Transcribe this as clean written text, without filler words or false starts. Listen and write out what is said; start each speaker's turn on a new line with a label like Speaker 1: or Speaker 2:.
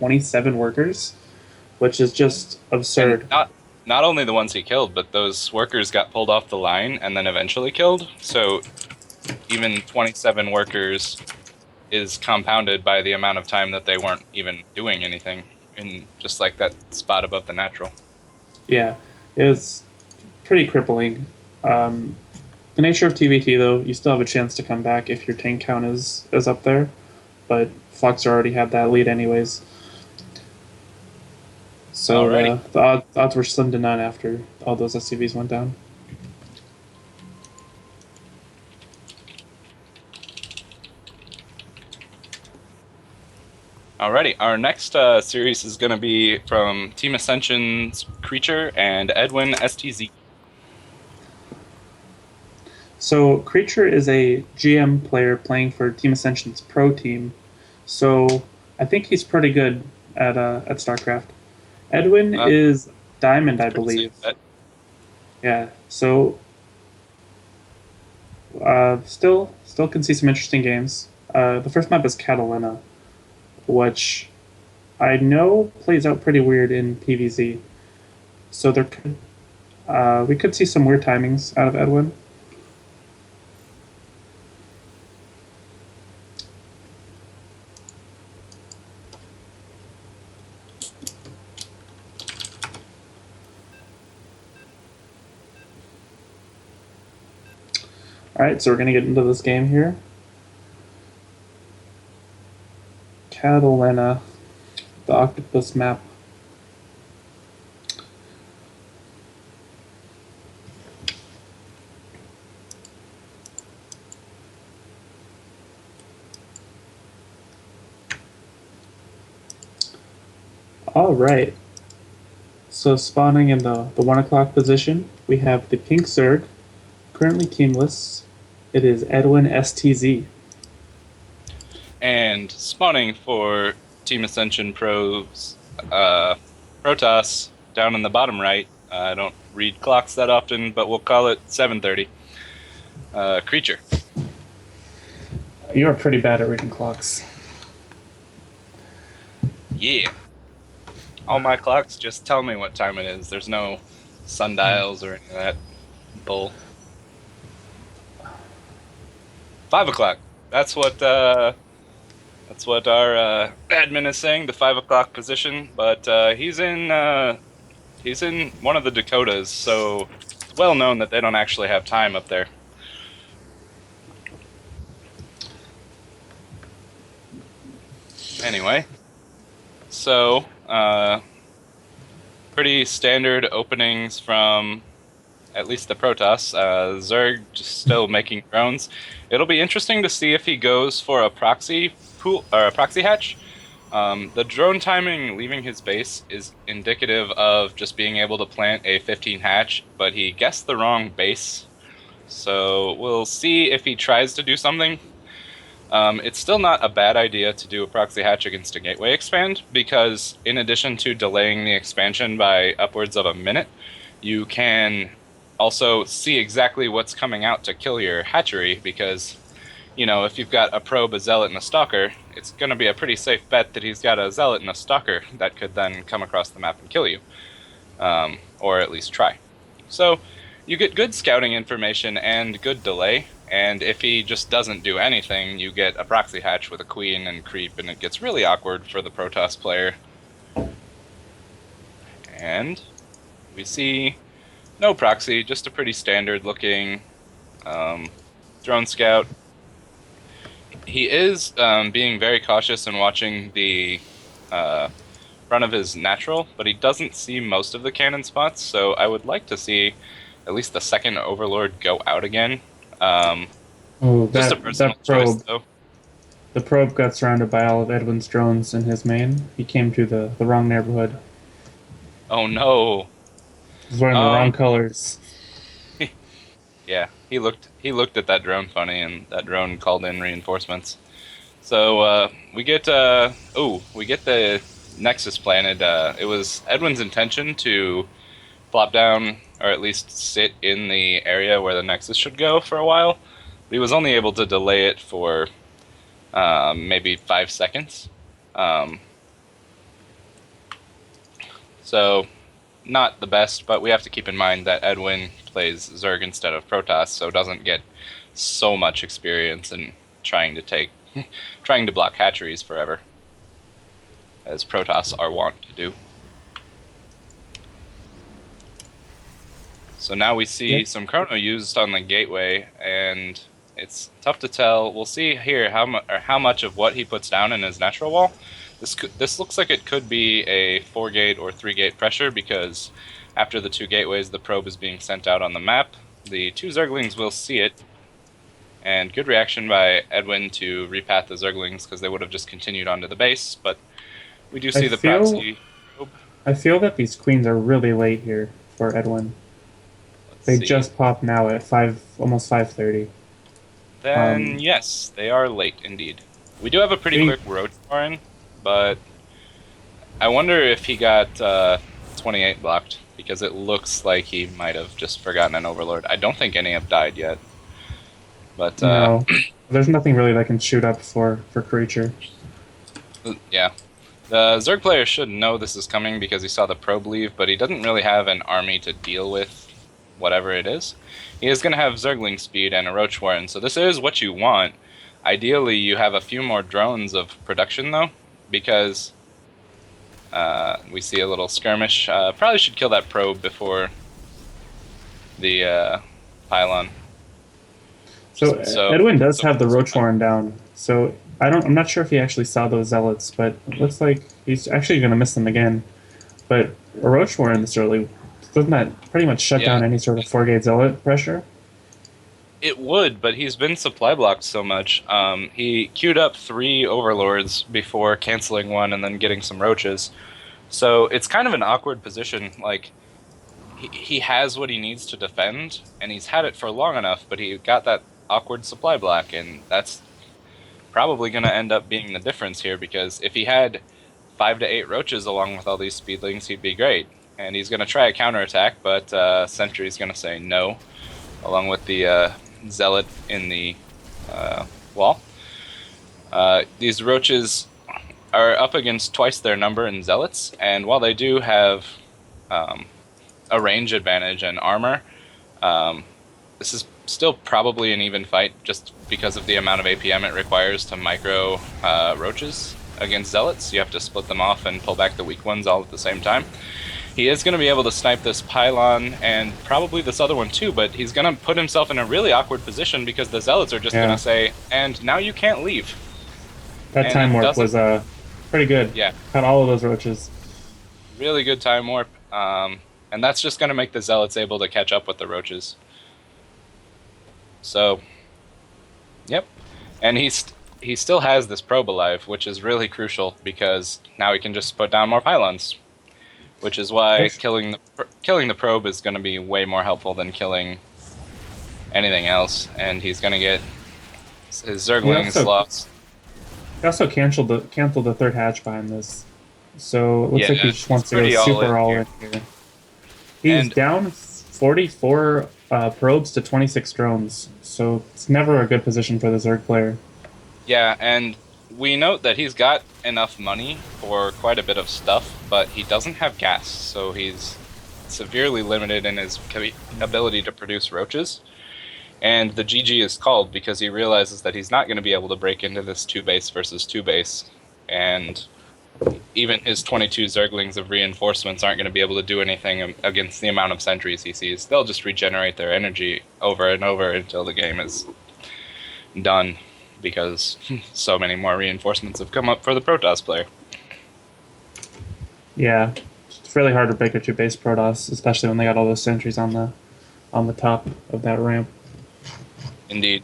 Speaker 1: 27 workers, which is just
Speaker 2: And
Speaker 1: absurd.
Speaker 2: not only the ones he killed, but those workers got pulled off the line and then eventually killed. So even 27 workers is compounded by the amount of time that they weren't even doing anything in just like that spot above the natural.
Speaker 1: Yeah, it's pretty crippling. Um, the nature of TVT, though, you still have a chance to come back if your tank count is up there, but Flux already had that lead anyways. So
Speaker 2: Alrighty.
Speaker 1: the odds were slim to none after all those SCVs went down.
Speaker 2: Alrighty. Our next series is going to be from Team Ascension's Creature and EdWinSTZ.
Speaker 1: So Creature is a GM player playing for Team Ascension's pro team. So I think he's pretty good at StarCraft. Edwin is Diamond, I
Speaker 2: Pretty safe
Speaker 1: believe.
Speaker 2: bet.
Speaker 1: Yeah. So still can see some interesting games. The first map is Catalina, which I know plays out pretty weird in PvZ. So we could see some weird timings out of Edwin. All right, so we're gonna get into this game here. Catalina, the octopus map. All right. So spawning in the 1 o'clock position, we have the pink Zerg, currently teamless. It is Edwin STZ.
Speaker 2: And spawning for Team Ascension Pro's Protoss down in the bottom right. I don't read clocks that often, but we'll call it 7:30. Creature.
Speaker 1: You are pretty bad at reading clocks.
Speaker 2: Yeah. All my clocks just tell me what time it is. There's no sundials or any of that bull. 5 o'clock. That's what our admin is saying. The 5 o'clock position, but he's in one of the Dakotas, so it's well known that they don't actually have time up there. Anyway, so pretty standard openings from at least the Protoss. Zerg just still making drones. It'll be interesting to see if he goes for a proxy pool or a proxy hatch. The drone timing leaving his base is indicative of just being able to plant a 15 hatch, but he guessed the wrong base. So we'll see if he tries to do something. It's still not a bad idea to do a proxy hatch against a gateway expand, because in addition to delaying the expansion by upwards of a minute, you can also see exactly what's coming out to kill your hatchery, because, you know, if you've got a probe, a zealot, and a stalker, it's going to be a pretty safe bet that he's got a zealot and a stalker that could then come across the map and kill you, or at least try. So you get good scouting information and good delay, and if he just doesn't do anything, you get a proxy hatch with a queen and creep, and it gets really awkward for the Protoss player. And we see no proxy, just a pretty standard looking drone scout. He is being very cautious and watching the front of his natural, but he doesn't see most of the cannon spots, so I would like to see at least the second Overlord go out again.
Speaker 1: Oh,
Speaker 2: Just a
Speaker 1: that
Speaker 2: personal
Speaker 1: that
Speaker 2: choice,
Speaker 1: probe.
Speaker 2: though.
Speaker 1: The probe got surrounded by all of Edwin's drones in his main. He came to the wrong neighborhood.
Speaker 2: Oh no.
Speaker 1: He's wearing the wrong
Speaker 2: Um,
Speaker 1: colors.
Speaker 2: yeah, he looked at that drone funny, and that drone called in reinforcements. So we get the Nexus planted. It was Edwin's intention to plop down, or at least sit in the area where the Nexus should go for a while. But he was only able to delay it for maybe 5 seconds. Um, So, not the best, but we have to keep in mind that Edwin plays Zerg instead of Protoss, so doesn't get so much experience in trying to block hatcheries forever, as Protoss are wont to do. So now we see some Chrono used on the gateway, and it's tough to tell. We'll see here how much of what he puts down in his natural wall. This looks like it could be a 4-gate or 3-gate pressure, because after the 2 gateways, the probe is being sent out on the map. The 2 Zerglings will see it, and good reaction by Edwin to repath the Zerglings, because they would have just continued onto the base, but we do see the proxy probe.
Speaker 1: I feel that these queens are really late here for Edwin. They just popped now at almost 5:30.
Speaker 2: Then yes, they are late indeed. We do have a pretty quick road Warren, but I wonder if he got 28 blocked, because it looks like he might have just forgotten an Overlord. I don't think any have died yet. But
Speaker 1: no, there's nothing really that can shoot up for creature.
Speaker 2: Yeah. The Zerg player should know this is coming because he saw the probe leave, but he doesn't really have an army to deal with whatever it is. He is going to have Zergling speed and a Roach Warren, so this is what you want. Ideally, you have a few more drones of production, though, because we see a little skirmish. Probably should kill that probe before the pylon.
Speaker 1: So Edwin does have the Roach Warren down, so I'm not sure if he actually saw those zealots, but it looks like he's actually going to miss them again. But a Roach Warren this early, doesn't that pretty much shut down any sort of 4-gate zealot pressure?
Speaker 2: It would, but he's been supply blocked so much. He queued up 3 Overlords before canceling one and then getting some Roaches. So it's kind of an awkward position. Like, he has what he needs to defend, and he's had it for long enough, but he got that awkward supply block, and that's probably going to end up being the difference here, because if he had 5 to 8 Roaches along with all these Speedlings, he'd be great. And he's going to try a counterattack, but Sentry's going to say no, along with the Zealot in the wall. These Roaches are up against twice their number in Zealots, and while they do have a range advantage and armor, this is still probably an even fight just because of the amount of APM it requires to micro Roaches against Zealots. You have to split them off and pull back the weak ones all at the same time. He is going to be able to snipe this pylon and probably this other one too, but he's going to put himself in a really awkward position because the Zealots are just going to say, and now you can't leave.
Speaker 1: That time warp was pretty good.
Speaker 2: Yeah.
Speaker 1: Caught all of those Roaches.
Speaker 2: Really good time warp. And that's just going to make the Zealots able to catch up with the Roaches. So, yep. And he still has this probe alive, which is really crucial because now he can just put down more pylons. Which is why killing the probe is going to be way more helpful than killing anything else. And he's going to get his Zerglings lost.
Speaker 1: He also canceled the 3rd hatch behind this. So it looks like he just wants to go super all in here. He's down 44 probes to 26 drones. So it's never a good position for the Zerg player.
Speaker 2: Yeah, and we note that he's got enough money for quite a bit of stuff, but he doesn't have gas, so he's severely limited in his ability to produce Roaches. And the GG is called because he realizes that he's not going to be able to break into this 2-base versus 2-base, and even his 22 Zerglings of reinforcements aren't going to be able to do anything against the amount of sentries he sees. They'll just regenerate their energy over and over until the game is done, because so many more reinforcements have come up for the Protoss player.
Speaker 1: Yeah, it's really hard to break a 2-base Protoss, especially when they got all those sentries on the top of that ramp.
Speaker 2: Indeed.